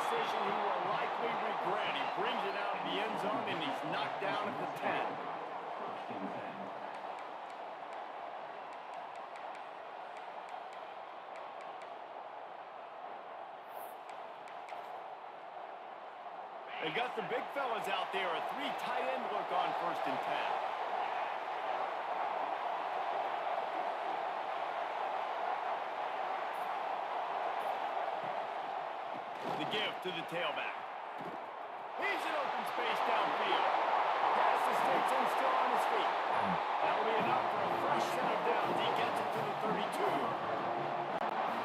decision he will likely regret. He brings it out of the end zone, and he's knocked down at the 10. They got the big fellas out there. A 3 tight end look on 1st and 10. The give to the tailback. He's in open space downfield. Pass escapes in, still on his feet. That'll be enough for a fresh set of downs. He gets it to the 32.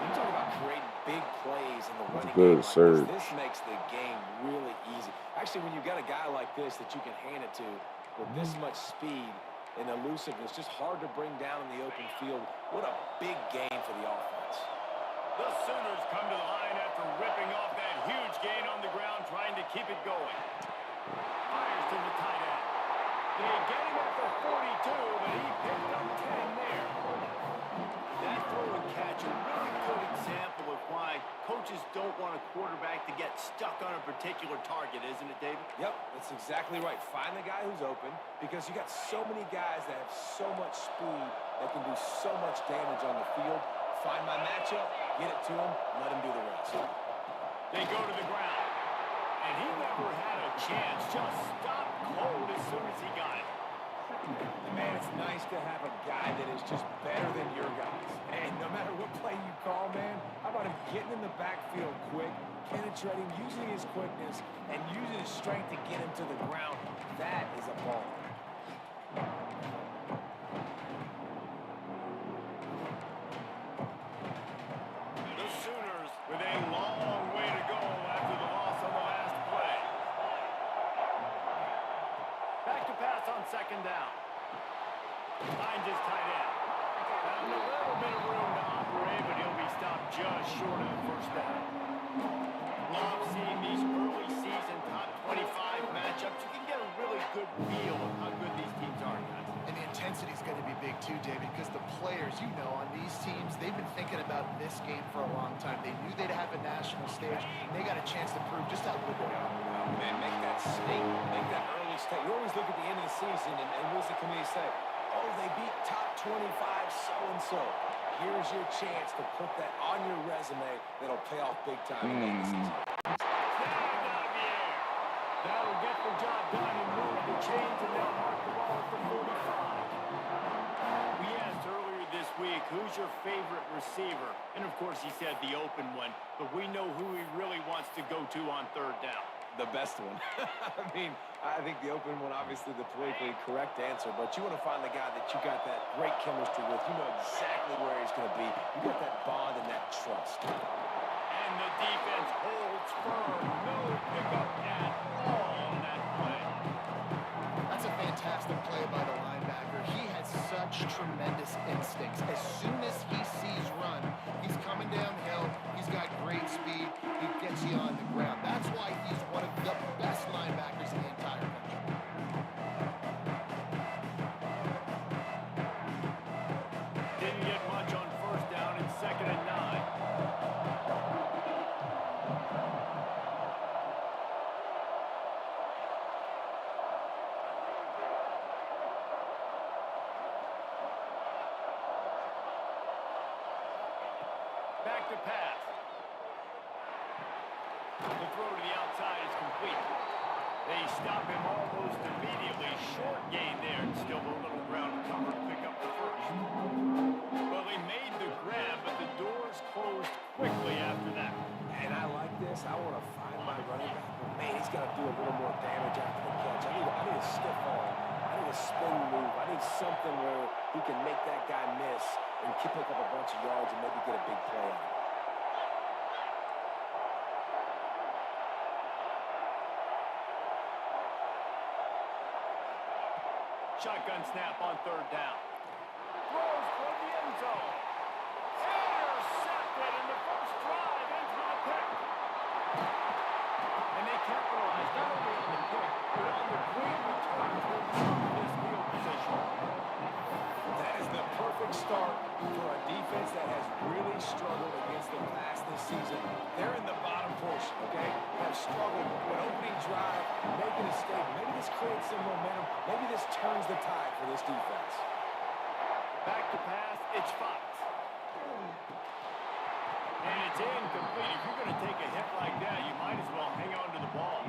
You talk about creating big plays in the running Good game surge. like this makes the game really easy. Actually, when you've got a guy like this that you can hand it to with this much speed and elusiveness, just hard to bring down in the open field. What a big game for the offense. The Sooners come to the line after ripping off that huge gain on the ground, trying to keep it going. Fires to the tight end. They get him at the 42, but he picked up 10 there. That throw and catch, a really good example of why coaches don't want a quarterback to get stuck on a particular target, isn't it, David? Yep, that's exactly right. Find the guy who's open because you got so many guys that have so much speed that can do so much damage on the field. Find my matchup, get it to him, let him do the rest. They go to the ground, and he never had a chance. Just stopped cold as soon as he got it. Man, it's nice to have a guy that is just better than your guys. And no matter what play you call, man, how about him getting in the backfield quick, penetrating, using his quickness, and using his strength to get him to the ground. That is a ball. The Sooners with a long way to go after the loss on the last play. Back to pass on 2nd down. Finds his tight end. Found a little bit of room to operate, but he'll be stopped just short of the 1st down. Love seeing these early season top 25 matchups. You can get a really good feel of how good these teams are, guys. And the intensity is going to be big too, David, because the players, you know, on these teams, they've been thinking about this game for a long time. They knew they'd have a national stage, and they got a chance to prove just how good they are. Man, make that statement, make that early statement. You always look at the end of the season, and what does the committee say? Oh, they beat top 25 so-and-so. Here's your chance to put that on your resume that'll pay off big time in the season. Stand out of the air. That'll get the job done and move the chains, and they'll mark the ball at the 45. We asked earlier this week, who's your favorite receiver? And, of course, he said the open one, but we know who he really wants to go to on 3rd down. The best one. I mean, I think the open one, obviously the politically correct answer, but you want to find the guy that you got that great chemistry with. You know exactly where he's going to be. You got that bond and that trust. And the defense holds firm. No pickup at all on that play. That's a fantastic play by the linebacker. He has such tremendous instincts. As soon as he sees run, he's coming downhill. He's got great speed. He gets you on the ground. That's why he's one of the best linebackers in the entire country. Didn't get much on 1st down and 2nd and 9. Back to pass. The throw to the outside is complete. They stop him almost immediately. Short gain there, and still a little ground to cover to pick up the 1st. Well, he made the grab, but the doors closed quickly after that. And I like this. I want to find my running back, but man, he's got to do a little more damage after the catch. I need a stiff arm. I need a spin move. I need something where he can make that guy miss and pick up a bunch of yards and maybe get a big play out of it. Shotgun snap on 3rd down. Throws toward the end zone. Intercepted in the first drive into the pick. And they capitalize not only on the pick, but on the great return to improve this field position. That is the perfect start For a defense that has really struggled against the pass this season, they're in the bottom portion, okay? Have struggled with opening drive, making a statement. Maybe this creates some momentum. Maybe this turns the tide for this defense. Back to pass, it's Fox. And it's incomplete. If you're going to take a hit like that, you might as well hang on to the ball.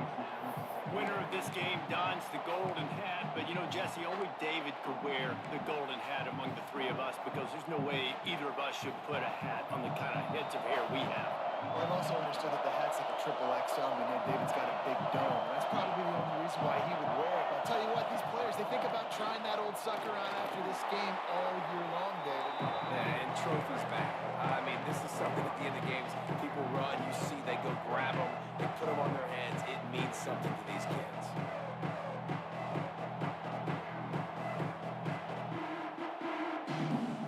Winner of this game dons the golden hat, but you know, Jesse, only David could wear the golden hat among the three of us because there's no way either of us should put a hat on the kind of heads of hair we have. Well, I've also understood that the hat's like a triple XL, and David's got a big dome. And that's probably the only reason why he would wear it. But I'll tell you what, these players, they think about trying that old sucker on after this game all year long, David. Yeah, and trophies back. I mean, this is something at the end of games. People run, you see they go grab them, they put them on their heads. It means something to these kids.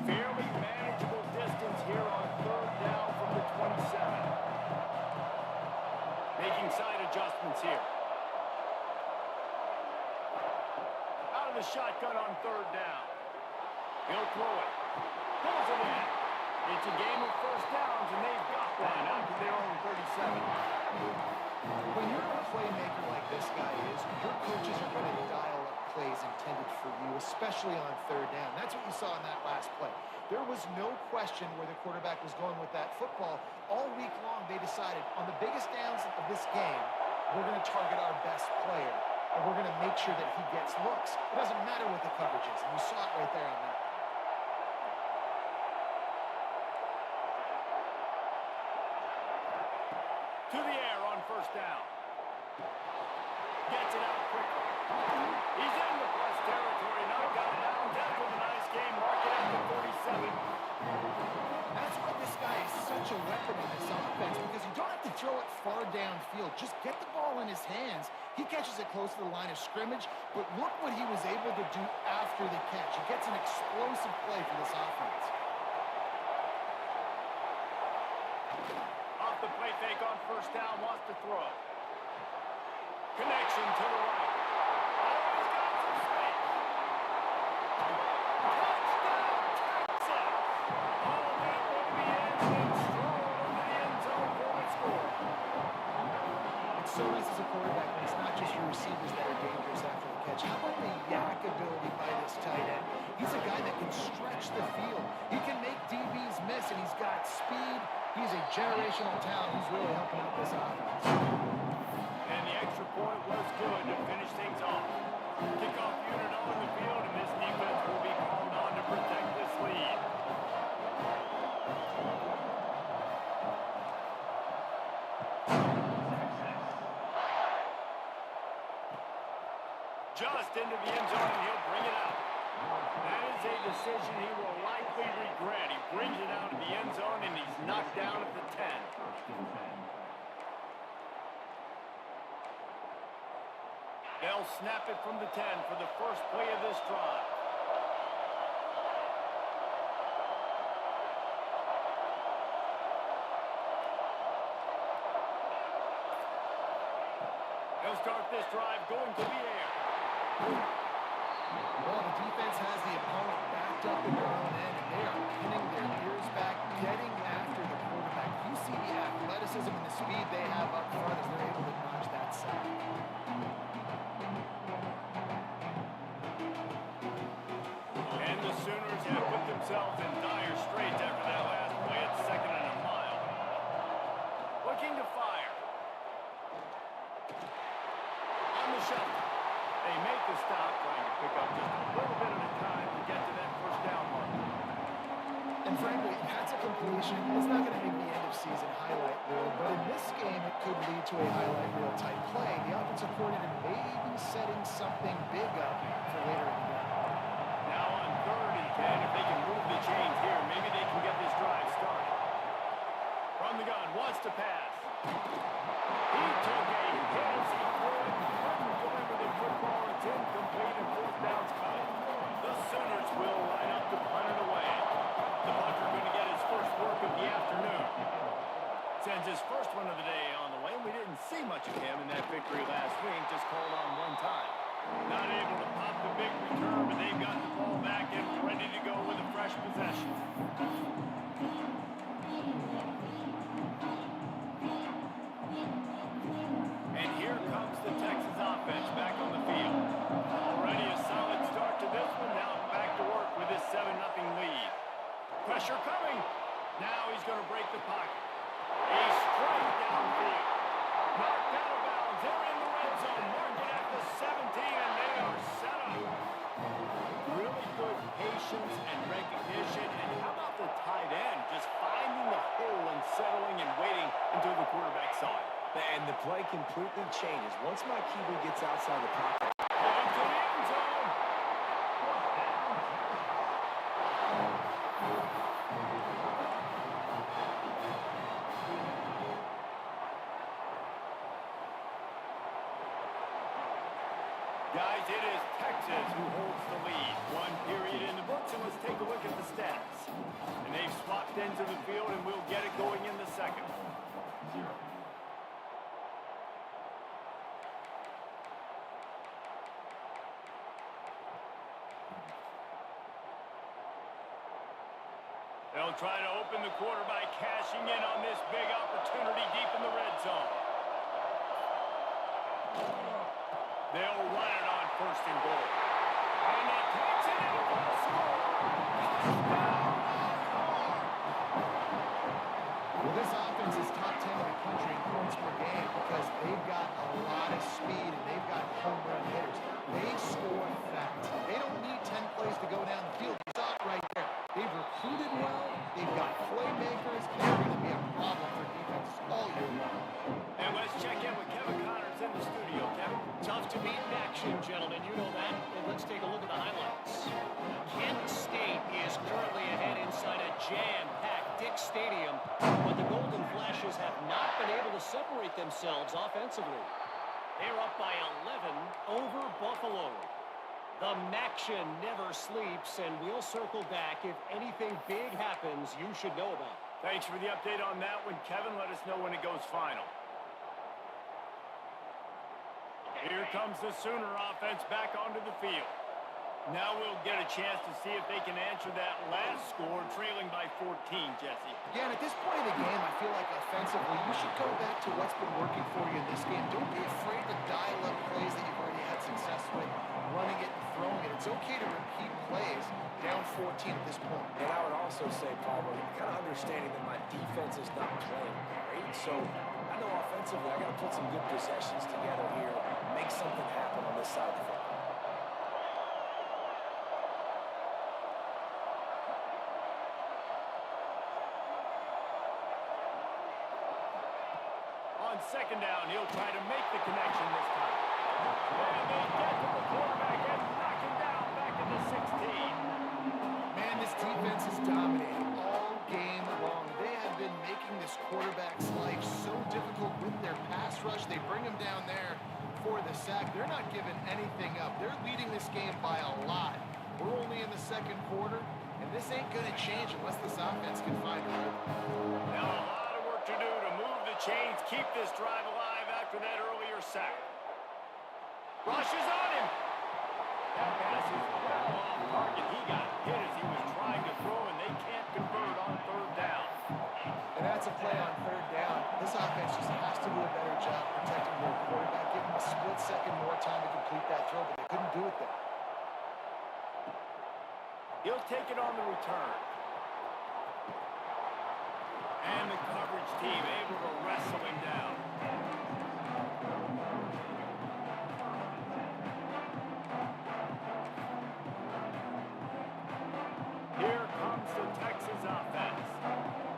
Fairly manageable distance here on third down from the 27. Making side adjustments here. Out of the shotgun on third down. He'll throw it. Pulls it in. It's a game of first downs, and they've got one out to their own 37. When you're a playmaker like this guy is, your coaches are going to dial up plays intended for you, especially on third down. That's what you saw in that last play. There was no question where the quarterback was going with that football. All week long, they decided, on the biggest downs of this game, we're going to target our best player, and we're going to make sure that he gets looks. It doesn't matter what the coverage is, and you saw it right there on that. To the air on first down. Gets it out quickly. He's in the plus territory. Not got it down. Death with a nice game. Mark it up to 47. That's why this guy is such a weapon in this offense, because you don't have to throw it far downfield. Just get the ball in his hands. He catches it close to the line of scrimmage, but look what he was able to do after the catch. He gets an explosive play for this offense. Off the play fake on first down. Wants to throw. Connection to the right. Oh, he's got some space. Touchdown, Texas! Oh, that will be in and strolled into the end zone for a score. It's so nice as a quarterback when it's not just your receivers that are dangerous after the catch. How about the yak ability by this tight end? He's a guy that can stretch the field. He can make DBs miss, and he's got speed. He's a generational talent. He's really helping out this offense. And the extra point was good to finish things off. Kickoff unit on the field, and this defense will be called on to protect this lead. Just into the end zone, and he'll bring it out. That is a decision he will likely regret. He brings it out to the end zone, and he's knocked down at the 10. They'll snap it from the 10 for the first play of this drive. They'll start this drive going to the air. Well, the defense has the opponent backed up in their own end, and they are pinning their ears back, getting after the quarterback. You see the athleticism and the speed they have up front as they're able to notch that sack. And the Sooners have put themselves in dire straits after that last play at 2nd and a mile. Looking to fire. On the shuffle. They make the stop, trying to pick up just a little bit at a time to get to that first down mark. And frankly, that's a completion. It's not going to make the end of season highlight reel, but in this game, it could lead to a highlight reel type play. The offensive coordinator may be setting something big up for later in the game. Now on 3rd and 10, if they can move the chains here, maybe they can get this drive started. From the gun, wants to pass. He took a hit as he threw it. Couldn't deliver the football. It's incomplete and fourth down's coming. The Sooners will line up to punt it away. The punter going to get his first work of the afternoon. Sends his first one of the day on the way. We didn't see much of him in that victory last week, just called on one time. Not able to pop the big return, but they've got the ball back and ready to go with a fresh possession. Pressure coming. Now he's going to break the pocket. He's straight downfield. Knocked out of bounds. They're in the red zone. Marking at the 17, and they are set up. Really good patience and recognition. And how about the tight end just finding the hole and settling and waiting until the quarterback saw it? And the play completely changes. Once my QB gets outside the pocket. Into the end zone. Guys, it is Texas who holds the lead. One period in the books, and let's take a look at the stats. And they've swapped ends of the field, and we'll get it going in the second. They'll try to open the quarter by cashing in on this big opportunity deep in the red zone. They'll run it on first and goal. And he takes it in for the score. Well, this offense is top 10 in the country in points per game because they've got a lot of speed and they've got home run hitters. They score fast. They don't need 10 plays to go down the field. You saw it right there. They've recruited well. They've got playmakers. They're going to be a problem for defense all year long. And let's check in with Kevin Connors in the studio. Kevin? Tough to beat in action, gentlemen. You know that. And let's take a look at the highlights. Kent State is currently ahead inside a jam-packed Dick Stadium, but the Golden Flashes have not been able to separate themselves offensively. They're up by 11 over Buffalo. The Maction never sleeps, and we'll circle back. If anything big happens, you should know about it. Thanks for the update on that one, Kevin. Let us know when it goes final. Here comes the Sooner offense back onto the field. Now we'll get a chance to see if they can answer that last score, trailing by 14, Jesse. Yeah, and at this point in the game, I feel like offensively, you should go back to what's been working for you in this game. Don't be afraid to dial up plays that you've already had success with, running it and throwing it. It's okay to repeat plays down 14 at this point. And I would also say, Palmer, kind of understanding that my defense is not playing great. So I know offensively I got to put some good possessions together here, make something happen on this side of the field. On second down, he'll try to make the connection this time. And they get to the quarterback and knock him down back in the 16. Man, this defense is dominating all game long. They have been making this quarterback's life so difficult with their pass rush. They bring him down there for the sack. They're not giving anything up. They're leading this game by a lot. We're only in the second quarter, and this ain't going to change unless this offense can find a rhythm. Now a lot of work to do to move the chains, keep this drive alive after that earlier sack. Rushes on him. That pass is well off target. He got hit as he was trying to throw, and they can't convert on third down. And that's a play on third down. This offense just has to do a better job protecting their quarterback, giving him a split second more time to complete that throw, but they couldn't do it there. He'll take it on the return. And the coverage team able to wrestle him down. Here comes the Texas offense.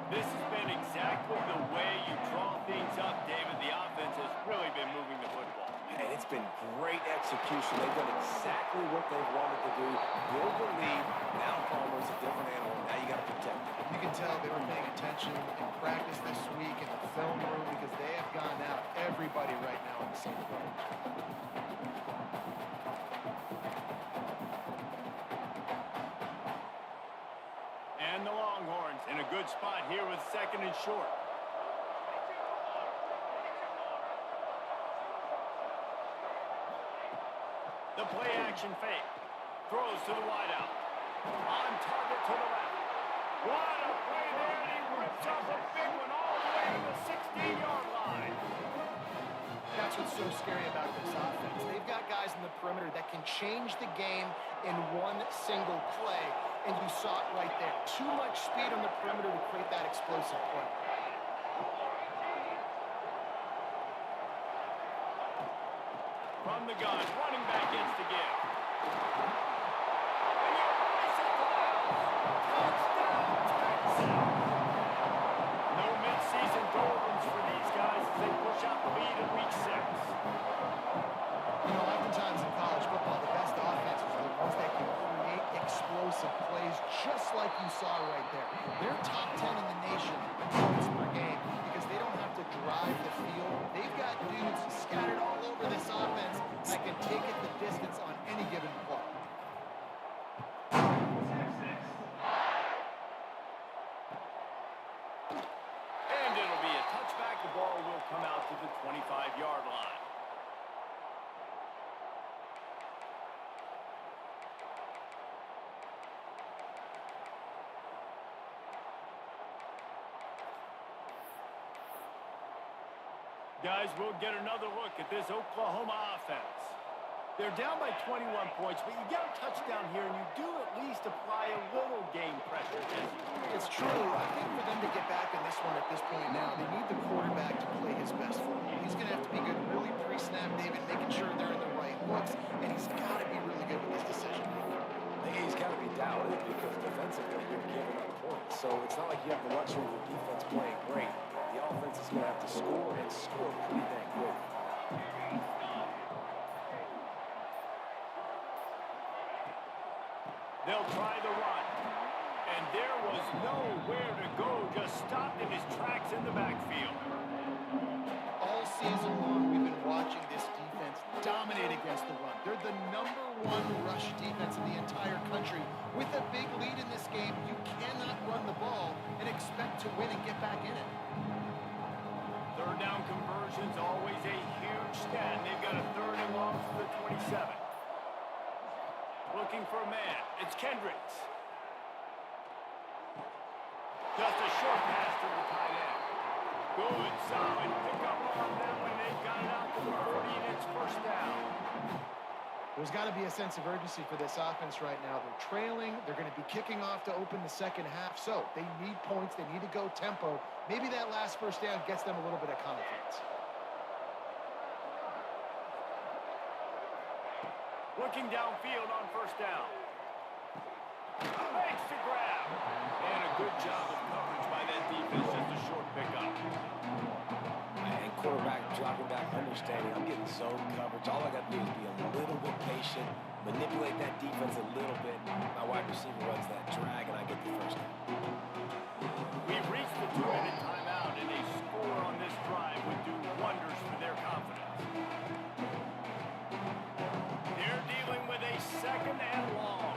This has been exactly the way you draw things up, David. The offense has really been moving the football. And it's been great execution. They've done exactly what they've wanted to do. Build the lead. Now Palmer's a different animal. Now you got to protect him. You can tell they were paying attention in practice this week in the film room because they have gone out everybody right now on the same page. And the Longhorns in a good spot here with second and short. The play action fake. Throws to the wideout. On target to the left. What a play there, and he rips off a big one all the way to the 16-yard line. That's what's so scary about this offense. They've got guys in the perimeter that can change the game in one single play. and you saw it right there. Too much speed on the perimeter to create that explosive play. From the gun, running back gets the give. No mid-season doldrums for these guys as they push out the lead in week 6. You know, oftentimes in college football, the best offenses are the ones that can create explosive plays just like you saw right there. They're top 10 in the nation in points per game because they don't have to drive the field. They've got dudes scattered all over this offense that can take it the distance on any given play. And it'll be a touchback. The ball will come out to the 25-yard line. Guys, we'll get another look at this Oklahoma offense. They're down by 21 points, but you get a touchdown here, and you do at least apply a little game pressure. It's true. I think for them to get back in this one at this point now, they need the quarterback to play his best football. He's going to have to be good really pre-snap, David, making sure they're in the right looks, and he's got to be really good with his decision making. I think he's got to be doubted because defensively you're giving up points. So it's not like you have the luxury of the defense playing great. The offense is going to have to score and score pretty dang quick. They'll try the run. And there was nowhere to go, just stopped in his tracks in the backfield. All season long, we've been watching this defense dominate against the run. They're the #1 rush defense in the entire country. With a big lead in this game, you cannot run the ball and expect to win and get back in it. Third down conversions, always a huge stat. They've got a third and long for the 27. Looking for a man. It's Kendricks. Just a short pass to the tight end. Good, solid pickup on that one. They've got it out to the 40, and it's first down. There's got to be a sense of urgency for this offense right now. They're trailing. They're going to be kicking off to open the second half. So they need points. They need to go tempo. Maybe that last first down gets them a little bit of confidence. Looking downfield on first down. Makes the grab. And a good job of coverage by that defense. Just a short pickup. And quarterback dropping back, understanding I'm getting zone coverage. All I got to do is be a little bit patient, manipulate that defense a little bit. My wide receiver runs that drag, and I get the first down. We've reached the 2-minute timeout, and a score on this drive would do wonders for their confidence. They're dealing with a second and long.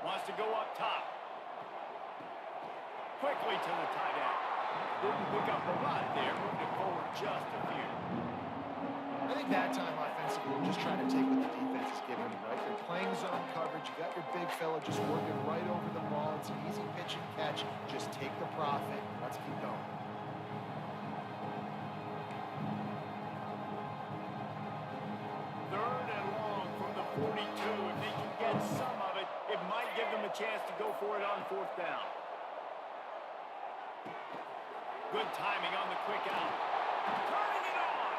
Wants to go up top. Quickly to the tight end. Didn't pick up a lot there. Moved it forward just a few. I think that time offensively, we're just trying to take what the defense is giving you, right? They're playing zone coverage. You got your big fella just working right over the ball. It's an easy pitch and catch. Just take the profit. Let's keep going. Third and long from the 42. If they can get some of it, it might give them a chance to go for it on fourth down. Good timing on the quick out. Turning it on.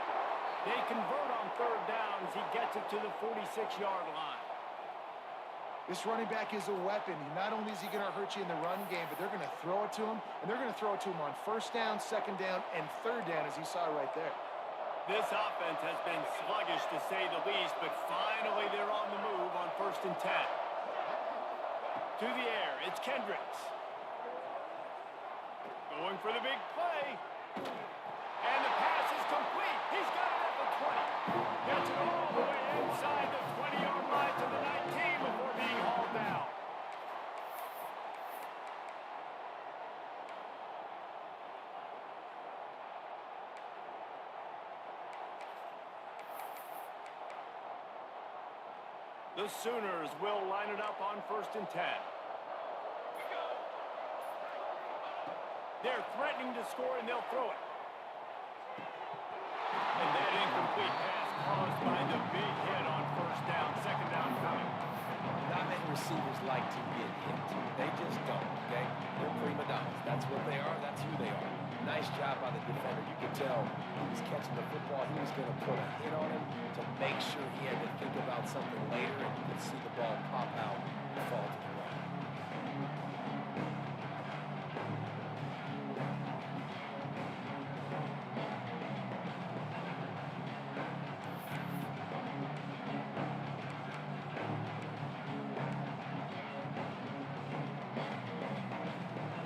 They convert on third down as he gets it to the 46-yard line. This running back is a weapon. Not only is he going to hurt you in the run game, but they're going to throw it to him, and they're going to throw it to him on first down, second down, and third down, as you saw right there. This offense has been sluggish, to say the least, but finally they're on the move on first and 10. To the air, it's Kendricks. Going for the big play. And the pass is complete. He's got it at the 20. Gets it all the way inside the 20-yard line to the 19 before being hauled down. The Sooners will line it up on first and 10. They're threatening to score, and they'll throw it. And that incomplete pass caused by the big hit on first down. Second down receivers like to get hit. They just don't, okay? They're prima donnas. That's what they are. That's who they are. Nice job by the defender. You could tell he was catching the football. He was going to put a hit on him to make sure he had to think about something later, and you could see the ball pop out and fall to the ground.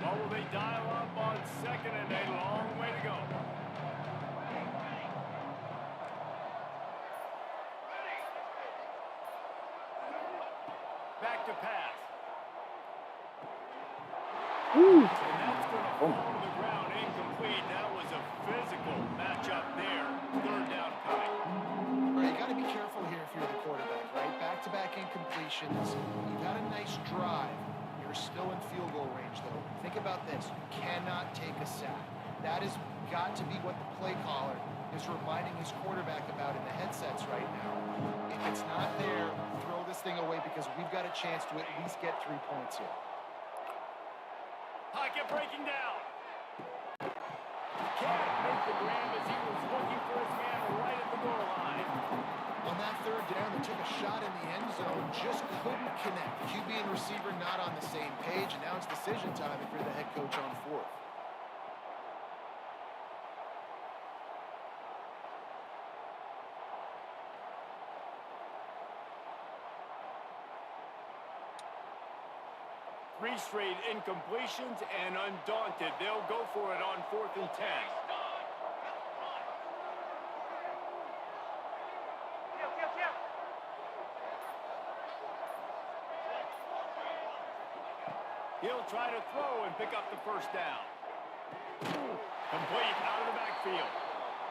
What will they dial up on second and a long way to go? Back to pass. And that's going to fall to the ground incomplete. That was a physical matchup there. Third down coming. Right, you got to be careful here if you're the quarterback, right? Back-to-back incompletions. You got a nice drive. You're still in field goal range, though. Think about this. You cannot take a sack. That has got to be what the play caller is reminding his quarterback about in the headsets right now. If it's not there, throw this thing away because we've got a chance to at least get 3 points here. Pocket breaking down. Can't make the grab as he was looking for his man right at the goal line. On that third down, they took a shot in the end zone, just couldn't connect. QB and receiver not on the same page, and now it's decision time if you're the head coach on fourth. Three straight incompletions, and undaunted, they'll go for it on 4th and 10. He'll try to throw and pick up the first down. Complete out of the backfield.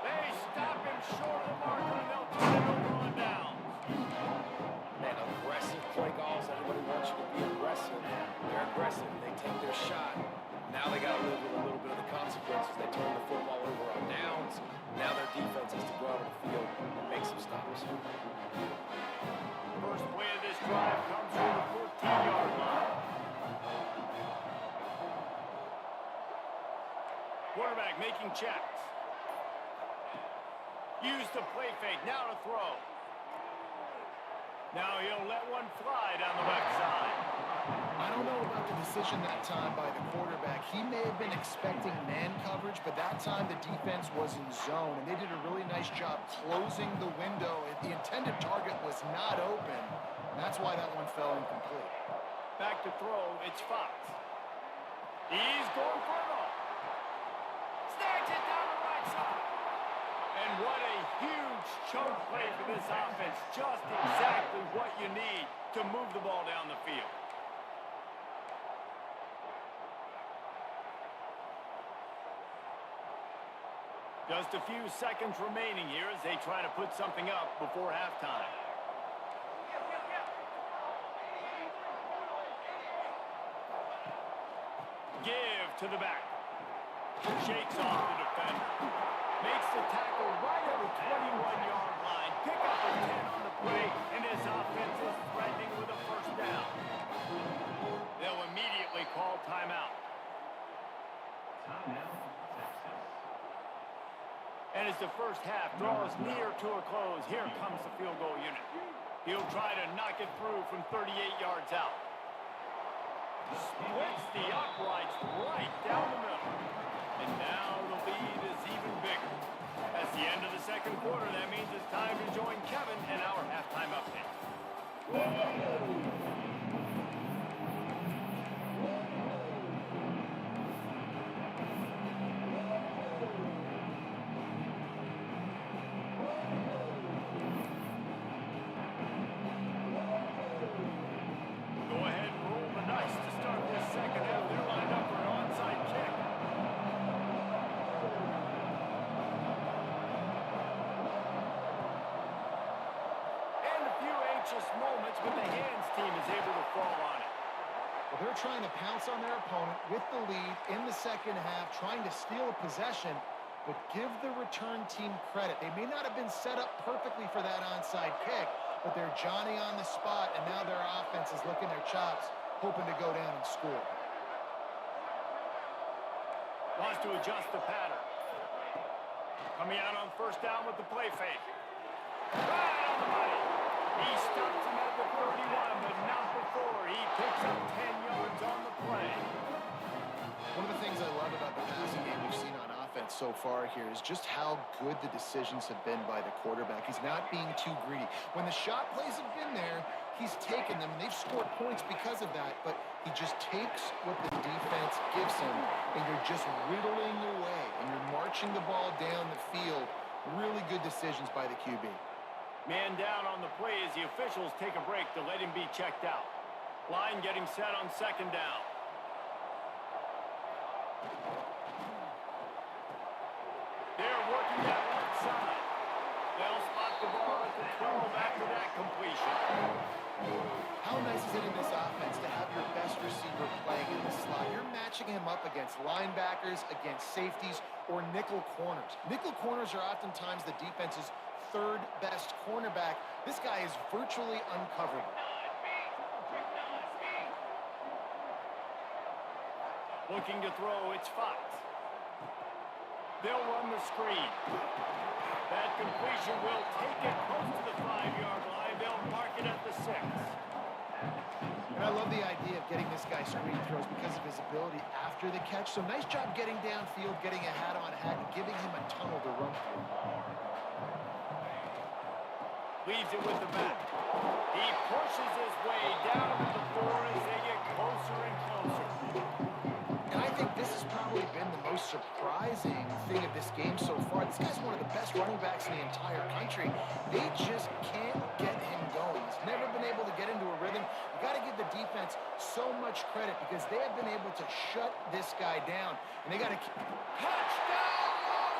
They stop him short of the marker, and they'll turn it over on downs. Man, aggressive play calls. Everybody wants you to be aggressive. They're aggressive. They take their shot. Now they got to live with a little bit of the consequences. They turn the football over on downs. Now their defense has to go out on the field and make some stops. First play of this drive comes from the 14-yard line. Quarterback making checks. Use the play fake. Now to throw. Now he'll let one fly down the left side. I don't know about the decision that time by the quarterback. He may have been expecting man coverage, but that time the defense was in zone, and they did a really nice job closing the window. The intended target was not open, and that's why that one fell incomplete. Back to throw, it's Fox. He's going for it all. Snags it down the right side. And what a huge choke play for this offense. Just exactly what you need to move the ball down the field. Just a few seconds remaining here as they try to put something up before halftime. Give to the back. Shakes off the defender. Makes the tackle right at the 21-yard line. Pick up a 10 on the play, and his offense is threatening with a first down. They'll immediately call timeout. And as the first half draws near to a close, here comes the field goal unit. He'll try to knock it through from 38 yards out. Splits the uprights right down the middle. And now the lead is even bigger. That's the end of the second quarter. That means it's time to join Kevin in our halftime update. Go ahead and roll the dice to start this second half. They're lined up for an onside kick. And a few anxious moments, but the hands team is able to fall on it. Well, they're trying to pounce on their opponent with the lead in the second half, trying to steal a possession, but give the return team credit. They may not have been set up perfectly for that onside kick, but they're Johnny on the spot, and now their offense is licking their chops, hoping to go down and score. Wants to adjust the pattern. Coming out on first down with the play fake. Right on the money. He stops him at the 31, but not before. He picks up 10 yards on the play. One of the things I love about the passing game we've seen on offense so far here is just how good the decisions have been by the quarterback. He's not being too greedy. When the shot plays have been there, he's taken them, and they've scored points because of that, but he just takes what the defense gives him, and you're just whittling away, and you're marching the ball down the field. Really good decisions by the QB. Man down on the play as the officials take a break to let him be checked out. Line getting set on second down. They're working that left side. They'll spot the ball at the 12 after that completion. How nice is it in this offense to have your best receiver playing in the slot? You're matching him up against linebackers, against safeties, or nickel corners. Nickel corners are oftentimes the defense's third best cornerback. This guy is virtually uncoverable. Looking to throw, it's Fox. They'll run the screen. That completion will take it close to the 5-yard line. They'll mark it at the 6. And I love the idea of getting this guy screen throws because of his ability after the catch. So nice job getting downfield, getting a hat-on-hat, and giving him a tunnel to run through. Leaves it with the back. He pushes his way down to the 4 as they get closer and closer. And I think this has probably been the most surprising thing of this game so far. This guy's one of the best running backs in the entire country. They just can't get him going. He's never been able to get into a rhythm. You got to give the defense so much credit because they have been able to shut this guy down. And they got to keep... Touchdown,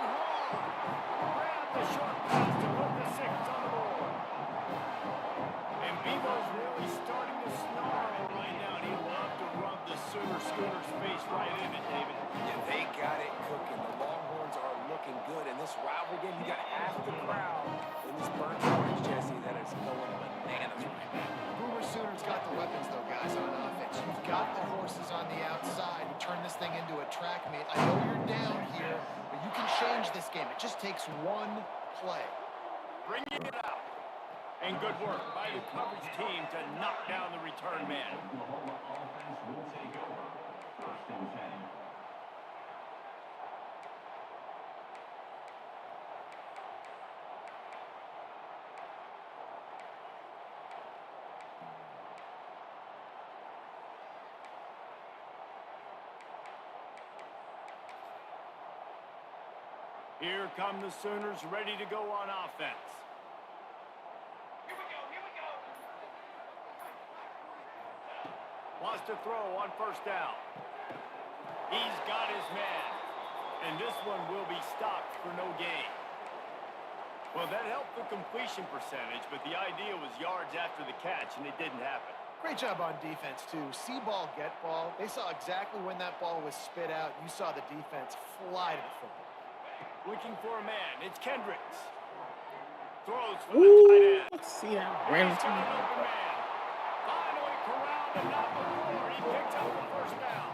Longhorn! Grab the short pass to put the 6 on the board. And Bevo's really starting to snarl right now. He loved to rub the Schooner's face right in it, David. Yeah, they got it cooking. The Longhorns are looking good. In this rivalry game, you got half the crowd in this burnt orange, Jesse, that is going bananas right now. Boomer Sooner's got the weapons, though, guys, on offense. You've got the horses on the outside to turn this thing into a track meet. I know you're down here, but you can change this game. It just takes one play. Bringing it out. And good work by the coverage team to knock down the return man. Here come the Sooners ready to go on offense. Wants to throw on first down. He's got his man. And this one will be stopped for no gain. Well, that helped the completion percentage, but the idea was yards after the catch, and it didn't happen. Great job on defense, too. See ball, get ball. They saw exactly when that ball was spit out. You saw the defense fly to the football. Looking for a man. It's Kendricks. Throws for the tight end. See that ran He's got an open man. Finally corralled and not before. He picked up the first down.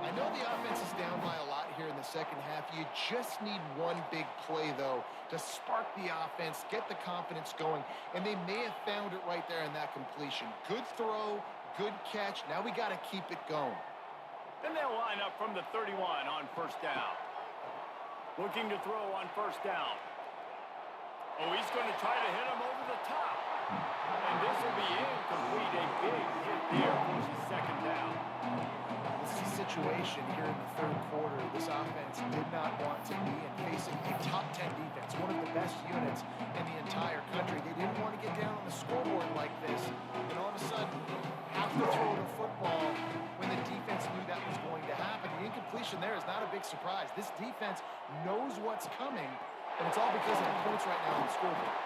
I know the offense is down by a lot here in the second half. You just need one big play, though, to spark the offense, get the confidence going, and they may have found it right there in that completion. Good throw, good catch. Now we got to keep it going. Then they'll line up from the 31 on first down. Looking to throw on first down. Oh, he's going to try to hit him over the top. And this will be incomplete. A big hit there for his second down. This is a situation here in the third quarter this offense did not want to be in, facing a top 10 defense, one of the best units in the entire country. They didn't want to get down on the scoreboard like this, and all of a sudden have to throw the football when the defense knew that was going to happen. The incompletion there is not a big surprise. This defense knows what's coming, and it's all because of the points right now on the scoreboard.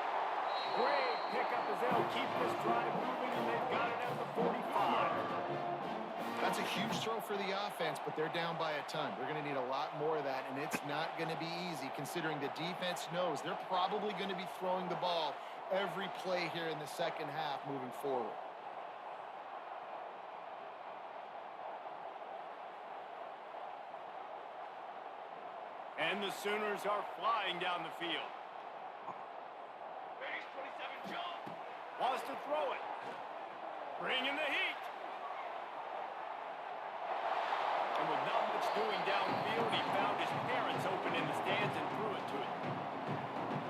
Great pickup as they'll keep this drive moving, and they've got it at the 45. That's a huge throw for the offense, but they're down by a ton. They're going to need a lot more of that, and it's not going to be easy considering the defense knows they're probably going to be throwing the ball every play here in the second half moving forward. And the Sooners are flying down the field. Wants to throw it. Bringing the heat. And with not much doing downfield, he found his parents open in the stands and threw it to him.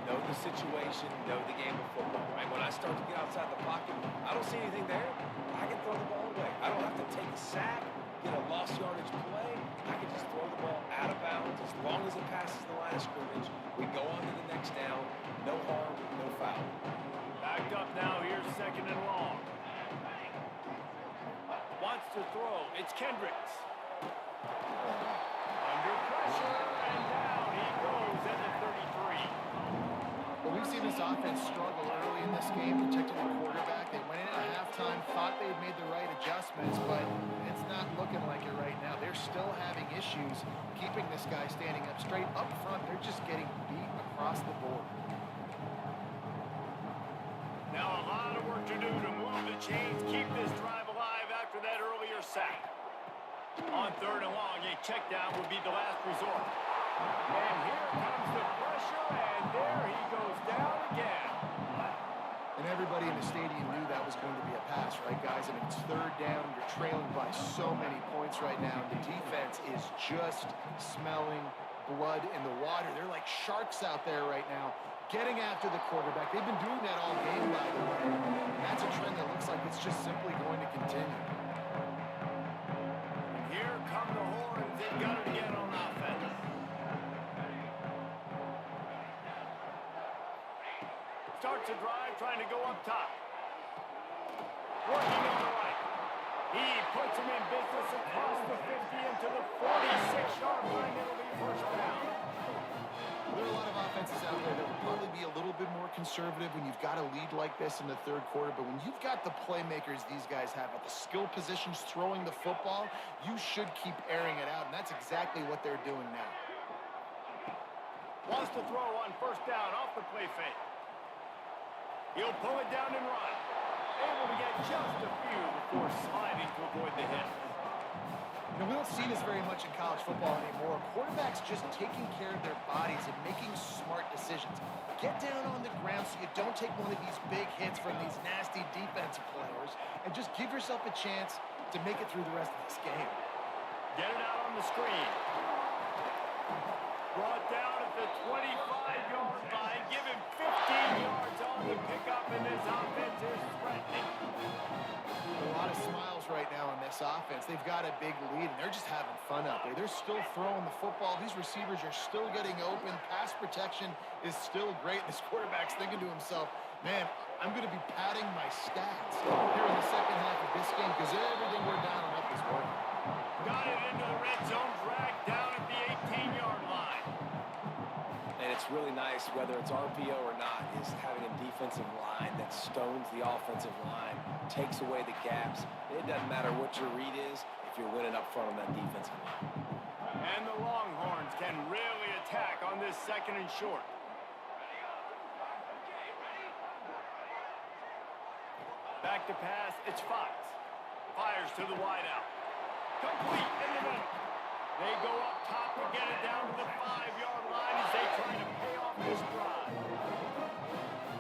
Know the situation, know the game of football, right? When I start to get outside the pocket, I don't see anything there, I can throw the ball away. I don't have to take a sack, get a lost yardage play. I can just throw the ball out of bounds as long as it passes the line of scrimmage. We go on to the next down. No harm, no foul. Backed up now, here's second and long. Wants to throw. It's Kendricks. Under pressure, and down he goes at the 33. Well, we've seen this offense struggle early in this game, protecting the quarterback. They went in at halftime, thought they had made the right adjustments, but it's not looking like it right now. They're still having issues keeping this guy standing up straight. Up front, they're just getting beat across the board. Now a lot of work to do to move the chains, keep this drive alive after that earlier sack. On third and long, a check down would be the last resort. And here comes the pressure, and there he goes down again. And everybody in the stadium knew that was going to be a pass, right, guys? I mean, it's third down. You're trailing by so many points right now. And the defense is just smelling blood in the water. They're like sharks out there right now, getting after the quarterback. They've been doing that all game, by the way. And that's a trend that looks like it's just simply going to continue. Here come the horns. They've got it again on offense. Starts a drive, trying to go up top. Working on the right. He puts him in business across the 50 into the 46-yard line. It'll be first down. There are a lot of offenses out there that will probably be a little bit more conservative when you've got a lead like this in the third quarter. But when you've got the playmakers these guys have at the skill positions throwing the football, you should keep airing it out. And that's exactly what they're doing now. Wants to throw on first down off the play fake. He'll pull it down and run. Able to get just a few before sliding to avoid the hit. You know, we don't see this very much in college football anymore. Quarterbacks just taking care of their bodies and making smart decisions. Get down on the ground so you don't take one of these big hits from these nasty defensive players and just give yourself a chance to make it through the rest of this game. Get it out on the screen. Brought down at the 25-yard line. Give him 15 yards on the pickup, and this offense is threatening. A lot of smiles right now on this offense. They've got a big lead, and they're just having fun out there. They're still throwing the football. These receivers are still getting open. Pass protection is still great. This quarterback's thinking to himself, man, I'm going to be padding my stats here in the second half of this game because everything we're down and up is working. Got it into the red zone, dragged down at the 18-yard line. And it's really nice, whether it's RPO or not, is having a defensive line that stones the offensive line, takes away the gaps. It doesn't matter what your read is if you're winning up front on that defensive line. And the Longhorns can really attack on this second and short. Back to pass, it's Fox. Fires to the wideout. Complete in the middle. They go up top to get it down to the 5-yard line as they try to pay off this drive.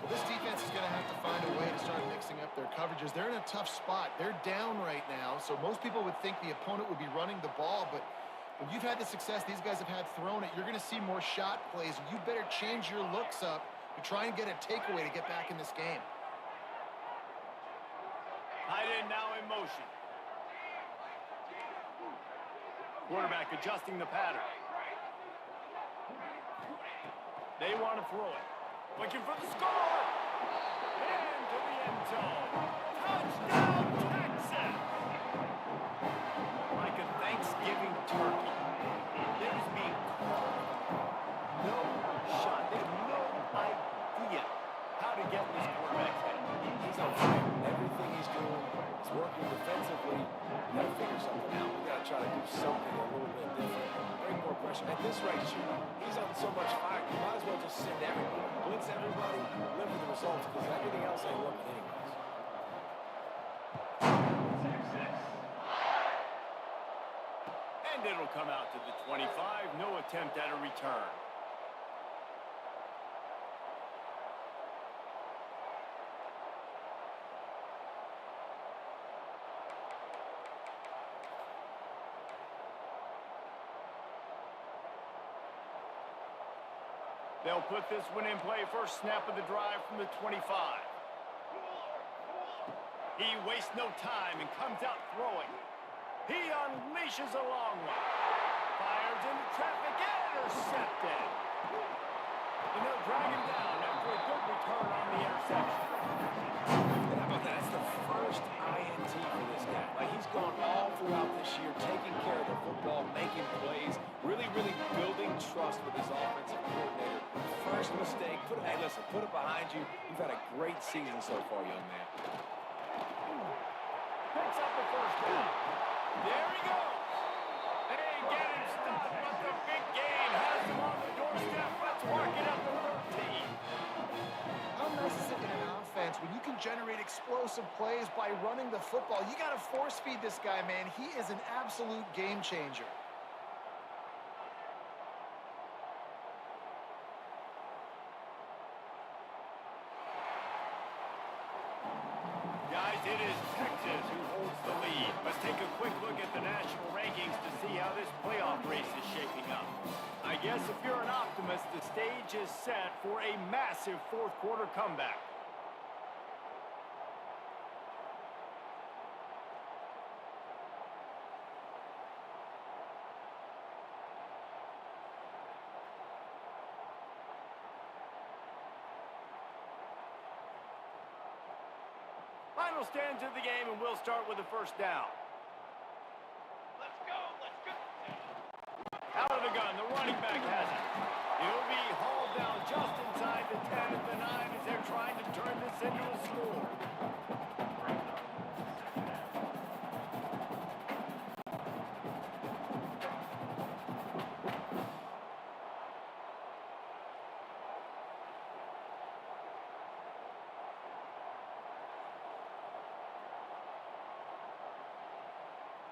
Well, this defense is going to have to find a way to start mixing up their coverages. They're in a tough spot. They're down right now, so most people would think the opponent would be running the ball, but when you've had the success these guys have had throwing it, you're going to see more shot plays. You better change your looks up to try and get a takeaway to get back in this game. Tight end now in motion. Quarterback adjusting the pattern. They want to throw it. Looking for the score! And to the end zone. Touchdown, Texas! Like a Thanksgiving turkey. It is being called. No shot. They have no idea how to get this quarterback's head. He's on fire. Everything he's doing is working defensively. We got to figure something out. We got to try to do something a little bit different. They're bring more pressure. At this rate, he's on so much fire, you might as well just send everybody. Blitz everybody, live with the results, because everything else ain't working anyways. And it'll come out to the 25. No attempt at a return. They'll put this one in play. First snap of the drive from the 25. He wastes no time and comes out throwing. He unleashes a long one. Fires into traffic. Intercepted. And they'll drag him down after a good return on the interception. And how about that? That's the first INT for this guy. Like, he's gone all throughout this year, taking care of the football, making plays, really building trust with his offensive coordinator. First mistake, hey, listen, put it behind you. You've had a great season so far, young man. Picks up the first down. There he goes. They get him stopped, but the big gain has him on the doorstep. Let's mark it up to 13. How nice is it in an offense when you can generate explosive plays by running the football? You got to force feed this guy, man. He is an absolute game changer. Guys, it is Texas who holds the lead. Let's take a quick look at the national rankings to see how this playoff race is shaping up. I guess if you're an optimist, the stage is set for a massive fourth-quarter comeback. Final stands of the game, and we'll start with the first down. Let's go. Out of the gun, the running back has it. He'll be hauled down just inside the 10 at the 9 as they're trying to turn this into a score.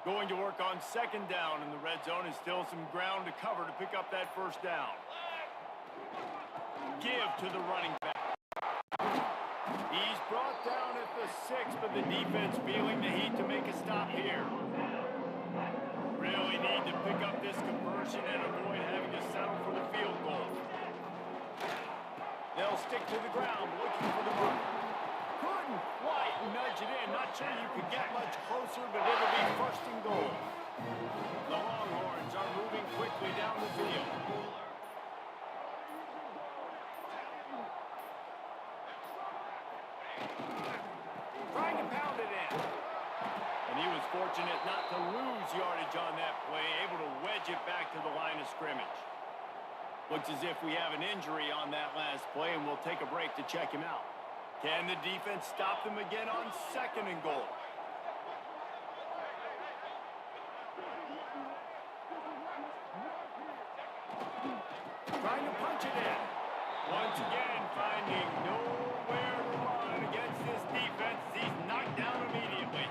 Going to work on second down in the red zone, and still some ground to cover to pick up that first down. Give to the running back. He's brought down at the 6, but the defense feeling the heat to make a stop here. Really need to pick up this conversion and avoid having to settle for the field goal. They'll stick to the ground, looking for the run. Couldn't quite nudge it in. Not sure you could get much closer, but it'll be first and goal. The Longhorns are moving quickly down the field. Trying to pound it in. And he was fortunate not to lose yardage on that play, able to wedge it back to the line of scrimmage. Looks as if we have an injury on that last play, and we'll take a break to check him out. Can the defense stop them again on second and goal? Trying to punch it in. Once again, finding nowhere to run against this defense. He's knocked down immediately.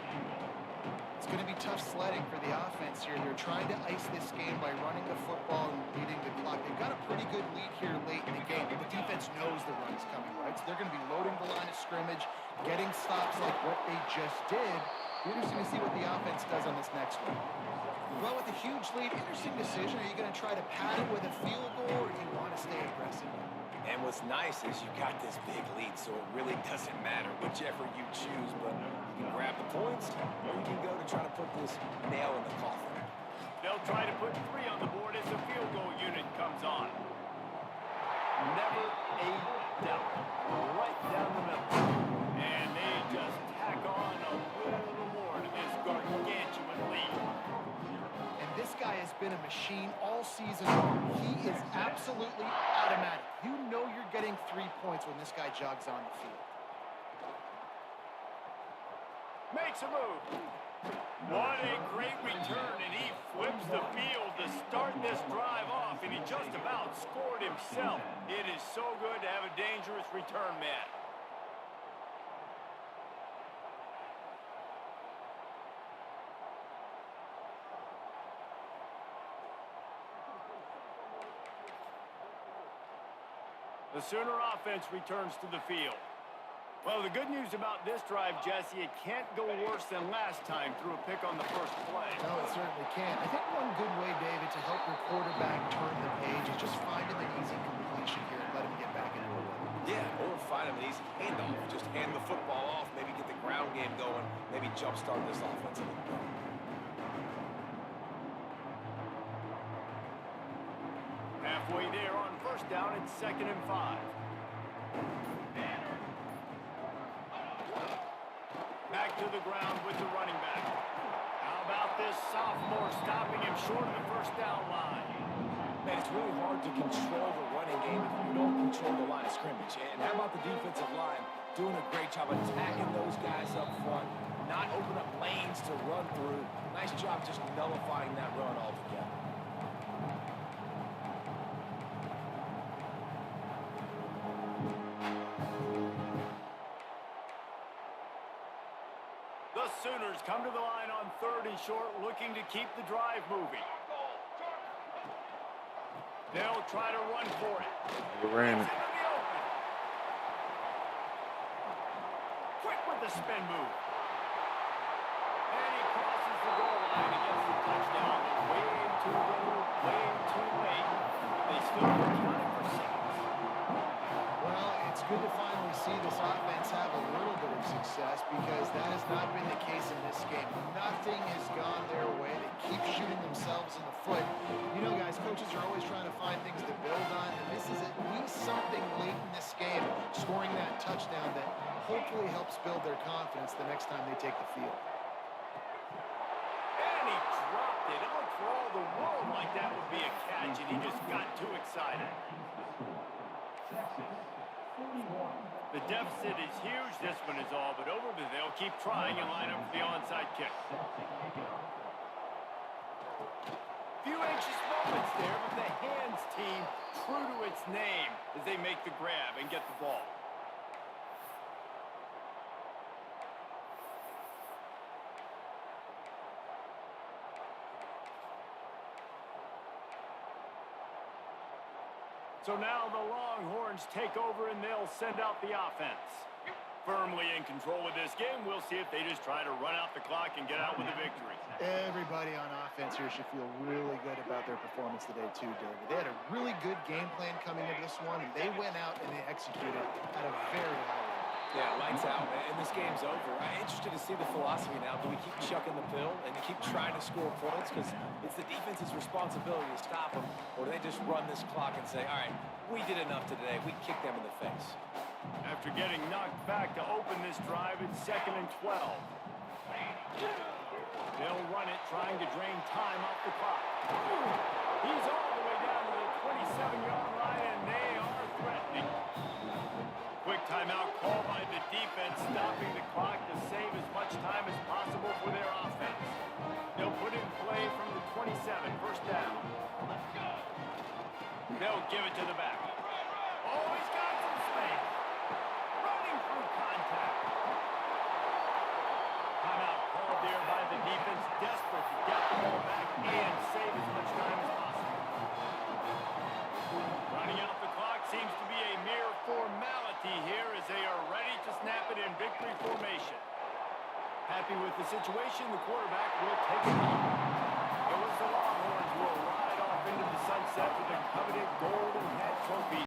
It's going to be tough sledding for the offense here. They're trying to ice this game by running the football and leading the clock. They've got a pretty good lead here late in the game, but the defense knows the run's coming, right? So they're going to be loading the line of scrimmage, getting stops like what they just did. Be interesting to see what the offense does on this next one. Well, with a huge lead, interesting decision. Are you going to try to pad it with a field goal, or do you want to stay aggressive? And what's nice is you got this big lead, so it really doesn't matter whichever you choose, but you can grab the points, or you can go to try to put this nail in the coffin. They'll try to put 3 on the board as the field goal unit comes on. Never a doubt. Right down the middle. And they just tack on a little more to this gargantuan lead. And this guy has been a machine all season long. He is absolutely automatic. You know you're getting 3 points when this guy jogs on the field. Makes a move. What a great return, and he flips the field to start this drive off, and he just about scored himself. It is so good to have a dangerous return man. The Sooner offense returns to the field. Well, the good news about this drive, Jesse, it can't go worse than last time through a pick on the first play. No, it certainly can't. I think one good way, David, to help your quarterback turn the page is just finding an easy completion here and let him get back into the rhythm. Yeah, or find him an easy handoff. Just hand the football off, maybe get the ground game going, maybe jumpstart this offense a little bit. Halfway there on first down, it's 2nd and 5. Back to the ground with the running back. How about this sophomore stopping him short of the first down line? Man, it's really hard to control the running game if you don't control the line of scrimmage. And how about the defensive line doing a great job attacking those guys up front, not open up lanes to run through. Nice job just nullifying that run altogether. The Sooners come to the line on 3rd and short, looking to keep the drive moving. They'll try to run for it. They ran it. Quick with the spin move. And he crosses the goal line and gets the touchdown. Way too little, way too late. They still counted for 6. Well, it's good to finally see this offense have a little bit of success because that has not been the case in this game. Nothing has gone their way. They keep shooting themselves in the foot. You know, guys, coaches are always trying to find things to build on, and this is at least something late in this game, scoring that touchdown that hopefully helps build their confidence the next time they take the field. And he dropped it. It looked for all the world like that would be a catch, and he just got too excited. The deficit is huge. This one is all but over, but they'll keep trying and line up for the onside kick. Few anxious moments there, but the hands team true to its name as they make the grab and get the ball. So now the Longhorns take over and they'll send out the offense. Firmly in control of this game. We'll see if they just try to run out the clock and get out with a victory. Everybody on offense here should feel really good about their performance today too, David. They had a really good game plan coming into this one, and they went out and they executed at a very high level. Yeah, lights out, and this game's over. I'm interested to see the philosophy now. Do we keep chucking the pill and keep trying to score points? Because it's the defense's responsibility to stop them. Or do they just run this clock and say, all right, we did enough today. We kicked them in the face. After getting knocked back to open this drive, it's 2nd and 12. They'll run it, trying to drain time off the clock. He's all the way down to the 27-yard line, and they are threatening. Quick timeout call by the defense, stopping the clock to save as much time as possible for their offense. They'll put in play from the 27, first down. They'll give it to the back. Oh, he's got some space. Running through contact. Timeout called there by the defense, desperate to get the ball back and save as much time as possible. Running out the clock seems to be a mere formality here as they are ready to snap it in victory formation. Happy with the situation, the quarterback will take it on. The Longhorns will ride off into the sunset with the coveted Golden Hat Trophy.